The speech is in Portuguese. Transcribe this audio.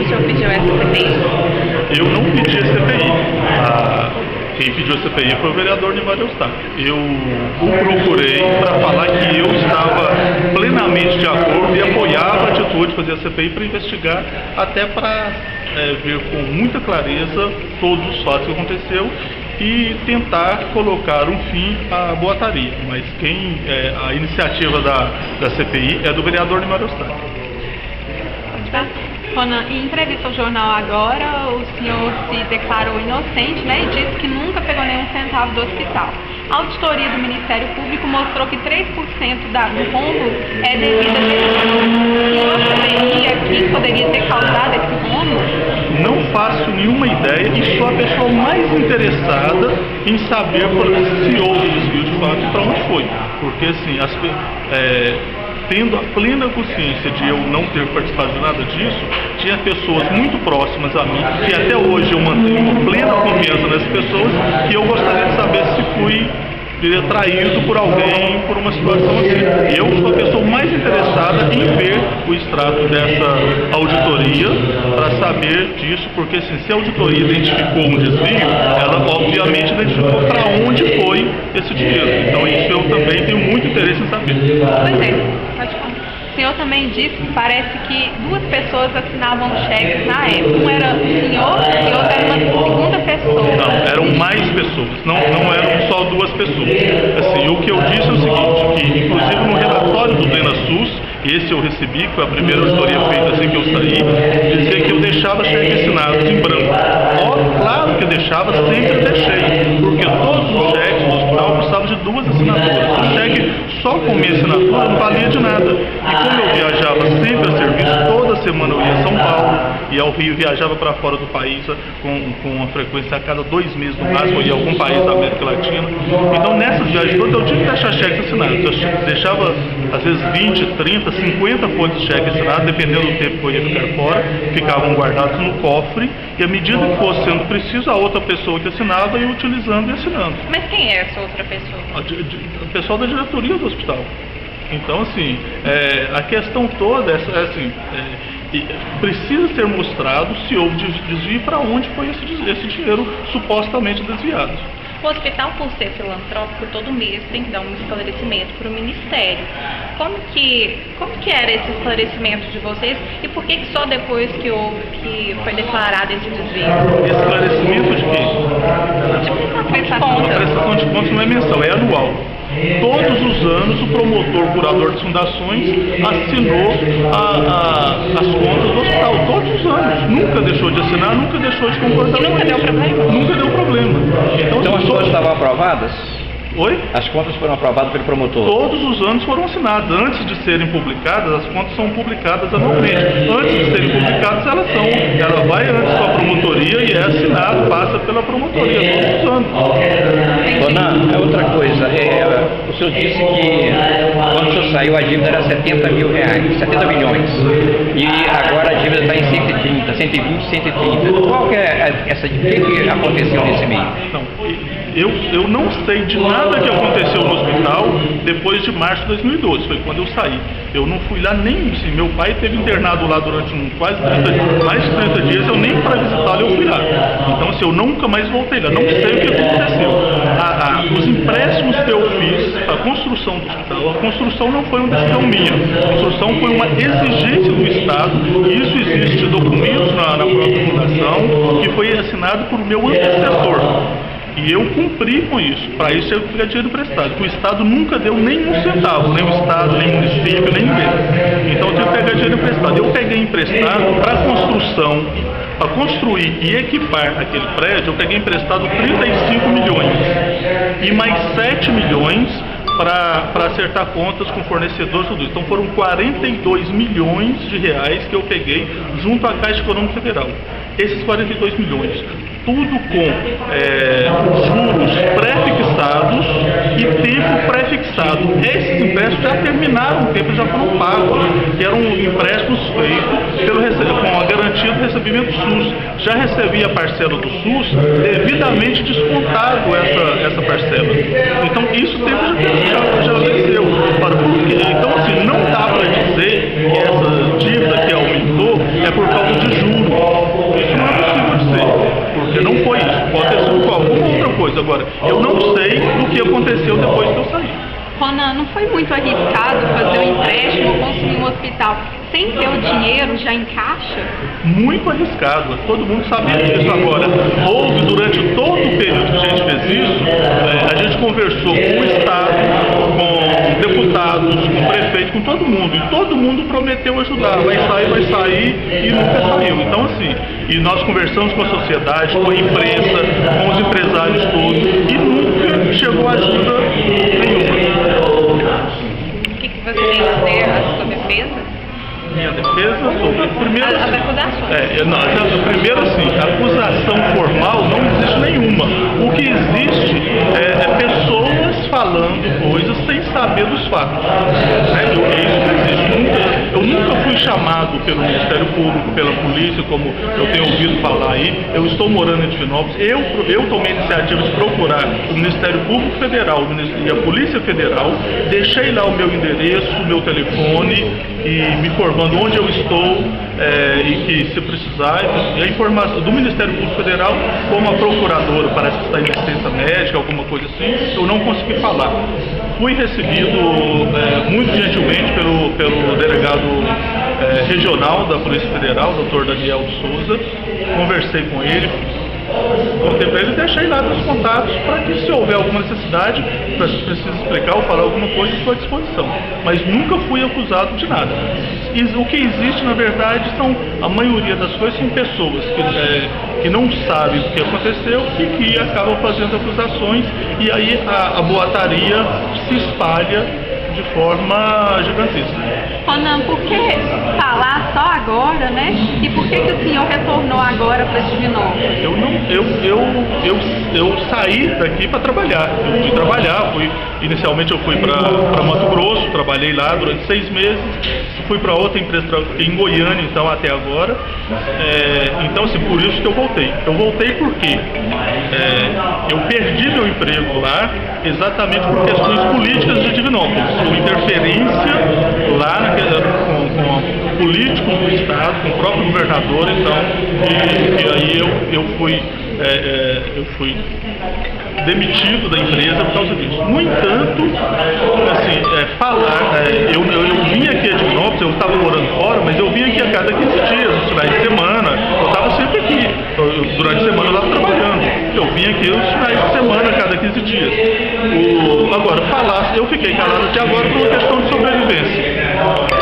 o senhor pediu essa CPI? Eu não pedi a CPI. Quem pediu a CPI foi o vereador Nivaldo Eustáquio. Eu o procurei para falar que eu estava plenamente de acordo e apoiava a atitude de fazer a CPI para investigar, até para ver com muita clareza todos os fatos que aconteceu e tentar colocar um fim à boataria. Mas a iniciativa da CPI é do vereador Nivaldo Eustáquio. Ronan, em entrevista ao jornal Agora, o senhor se declarou inocente, né, e disse que nunca pegou nenhum centavo do hospital. A auditoria do Ministério Público mostrou que 3% do rombo é devido a gestão. O senhor saberia quem poderia ter causado esse rombo? Não faço nenhuma ideia e sou a pessoa mais interessada em saber se houve desvio de fato e para onde foi. Porque assim, tendo a plena consciência de eu não ter participado de nada disso, tinha pessoas muito próximas a mim, que até hoje eu mantenho plena confiança nessas pessoas, e eu gostaria de saber se fui traído por alguém, por uma situação assim. Eu sou a pessoa mais interessada em ver o extrato dessa auditoria para saber disso, porque assim, se a auditoria identificou um desvio, ela obviamente identificou para onde foi esse dinheiro. Então isso eu também tenho muito interesse em saber. Pois é, pode falar. O senhor também disse que parece que duas pessoas assinavam cheques na época. Um era o senhor e outra era uma segunda pessoa. Não, eram mais pessoas, não eram só duas pessoas. Assim, o que eu disse é o seguinte, que inclusive no relatório do DenaSUS, esse eu recebi, que foi a primeira auditoria feita assim que eu saí, dizia que eu deixava cheques assinados em branco. Claro que eu deixava, sempre deixei, porque todos os cheques do hospital precisavam de duas assinaturas. O cheque só com minha assinatura não valia de nada. E como eu viajava sempre a serviço, toda semana eu ia a São Paulo, ia ao Rio, viajava para fora do país com uma frequência a cada 2 meses no máximo, eu ia a algum país da América Latina. Então nessas viagens todas eu tinha que deixar cheques assinados. Eu deixava às vezes 20, 30, 50 folhas de cheque assinado, dependendo do tempo que eu ia ficar fora, ficavam guardados no cofre, e à medida que fosse sendo preciso, a outra pessoa que assinava ia utilizando e assinando. Mas quem é essa outra pessoa? O pessoal da diretoria do hospital. Então, assim, a questão toda precisa ser mostrado se houve desvio e para onde foi esse dinheiro supostamente desviado. O hospital, por ser filantrópico, todo mês tem que dar um esclarecimento para o Ministério. Como que era esse esclarecimento de vocês e por que só depois que foi declarado esse desvio? Esclarecimento de quê? Tipo, A prestação de contas não é mensal, é anual. Todos os anos o promotor curador de fundações assinou as contas do hospital, todos os anos. Nunca deixou de assinar, nunca deixou de concordar. E nunca deu problema? Nunca deu problema. Então as contas estavam aprovadas? Oi? As contas foram aprovadas pelo promotor? Todos os anos foram assinadas. Antes de serem publicadas, as contas são publicadas anualmente. Antes de serem publicadas, ela vai antes com a promotoria e é assinado, passa pela promotoria todos os anos. Dona, outra coisa, o senhor disse que quando o senhor saiu a dívida era 70 mil reais, 70 milhões, e agora a dívida está em 130, 120, 130. Qual que é o que aconteceu nesse meio? Não, eu não sei de nada que aconteceu no hospital depois de março de 2012, foi quando eu saí. Eu não fui lá nem, assim, meu pai esteve internado lá durante mais de 30 dias, eu nem para visitá-lo eu fui lá. Então assim, eu nunca mais voltei lá, não sei o que aconteceu. Os empréstimos que eu fiz para a construção do hospital, a construção não foi uma decisão minha, a construção foi uma exigência do Estado, e isso existe documentos na própria fundação, que foi assinado por meu antecessor. E eu cumpri com isso. Para isso eu peguei dinheiro emprestado. O Estado nunca deu nenhum centavo, nem o Estado, nem o município, nem ninguém. Então eu tive que pegar dinheiro emprestado. Eu peguei emprestado para construção, para construir e equipar aquele prédio, eu peguei emprestado 35 milhões. E mais 7 milhões para acertar contas com fornecedores, tudo isso. Então foram 42 milhões de reais que eu peguei junto à Caixa Econômica Federal. Esses 42 milhões, tudo com juros pré-fixados e tempo pré-fixado. Esses empréstimos já terminaram o tempo, já foram pagos, que eram empréstimos feitos com a garantia do recebimento SUS. Já recebi a parcela do SUS devidamente descontado essa parcela. Então isso o tempo já venceu. Então assim, não dá para dizer que essa dívida que aumentou é por causa de juros. Agora, eu não sei o que aconteceu depois que eu saí. Ronan, não foi muito arriscado fazer um empréstimo ou construir um hospital sem ter o dinheiro já em caixa? Muito arriscado, todo mundo sabia disso. Agora, houve durante todo o período que a gente fez isso, a gente conversou com o Estado, com deputados, com o prefeito, com todo mundo, e todo mundo prometeu ajudar, vai sair, e nunca saiu. Então assim, e nós conversamos com a sociedade, com a imprensa, com os empresários todos, e nunca chegou ajuda nenhuma. O que você tem a dizer à sua defesa? Minha defesa sobre primeiro As acusações. Primeiro assim, acusação formal não existe nenhuma. O que existe é pessoas falando coisas sem saber dos fatos. Eu nunca fui chamado pelo Ministério Público, pela polícia, como eu tenho ouvido falar aí. Eu estou morando em Divinópolis. Eu tomei a iniciativa de procurar o Ministério Público Federal e a Polícia Federal. Deixei lá o meu endereço, o meu telefone e me informando onde eu estou e que se precisar, e a informação do Ministério Público Federal, como a procuradora parece que está em licença médica, alguma coisa assim, eu não consegui falar. Fui recebido muito gentilmente pelo delegado regional da Polícia Federal, Dr. Daniel de Souza. Conversei com ele, contei para ele e deixei lá meus contatos para que, se houver alguma necessidade, se precisa explicar ou falar alguma coisa, estou à disposição. Mas nunca fui acusado de nada. E o que existe, na verdade, a maioria das coisas são pessoas que não sabem o que aconteceu e que acabam fazendo acusações, e aí a boataria se espalha de forma gigantesca. Ronan, por que falar só agora, né? E por que o senhor retornou agora para Divinópolis? Eu saí daqui para trabalhar. Eu fui trabalhar, inicialmente eu fui para Mato Grosso, trabalhei lá durante 6 meses, fui para outra empresa em Goiânia, então, até agora. Então, assim, por isso que eu voltei. Eu voltei porque eu perdi meu emprego lá exatamente por questões políticas de Divinópolis, por interferência lá com políticos do Estado, com o próprio governador, então, e aí eu fui demitido da empresa por causa disso. No entanto, assim, eu vim aqui a Divinópolis, eu estava morando fora, mas eu vim aqui a cada 15 dias, nos finais de semana, eu estava sempre aqui, durante a semana eu estava trabalhando, eu vim aqui nos finais de semana, a cada 15 dias. Agora, eu fiquei calado até agora por uma questão de sobrevivência.